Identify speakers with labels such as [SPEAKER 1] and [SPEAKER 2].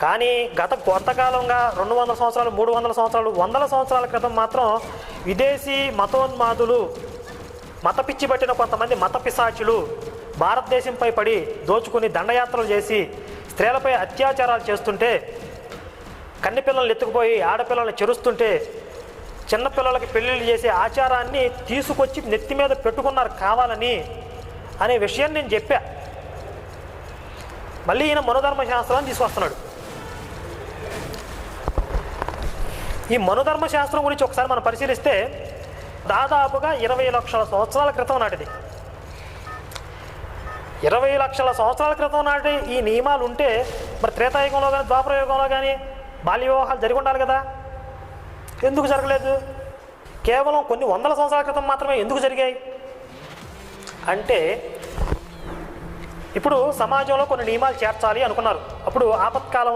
[SPEAKER 1] కానీ కొంతకాలంగా 200 సంవత్సరాలు, 300 సంవత్సరాలు, 100 సంవత్సరాల క్రితం మాత్రం విదేశీ మతోన్మాదులు, మత పిచ్చి పట్టిన కొంతమంది మత పిశాచులు భారతదేశంపై పడి దోచుకుని దండయాత్రలు చేసి స్త్రీలపై అత్యాచారాలు చేస్తుంటే, కన్నెపిల్లల్ని ఎత్తుకుపోయి ఆడపిల్లల్ని చెరుస్తుంటే, చిన్నపిల్లలకి పెళ్ళిళ్ళు చేసే ఆచారాన్ని తీసుకొచ్చి నెత్తి మీద పెట్టుకున్నారు కావాలని అనే విషయాన్ని నేను చెప్పా. మళ్ళీ ఈయన మనుధర్మ శాస్త్రాన్ని తీసుకొస్తున్నాడు. ఈ మనుధర్మ శాస్త్రం గురించి ఒకసారి మనం పరిశీలిస్తే దాదాపుగా 20 లక్షల సంవత్సరాల క్రితం నాటిది. 20 లక్షల సంవత్సరాల క్రితం నాటి ఈ నియమాలు ఉంటే మరి త్రేతాయుగంలో కానీ ద్వాపర యుగంలో కానీ బాల్య వివాహాలు జరిగి ఉండాలి కదా. ఎందుకు జరగలేదు? కేవలం కొన్ని 100 సంవత్సరాల క్రితం మాత్రమే ఎందుకు జరిగాయి అంటే, ఇప్పుడు సమాజంలో కొన్ని నియమాలు చేర్చాలి అనుకున్నారు. అప్పుడు ఆపత్కాలంలో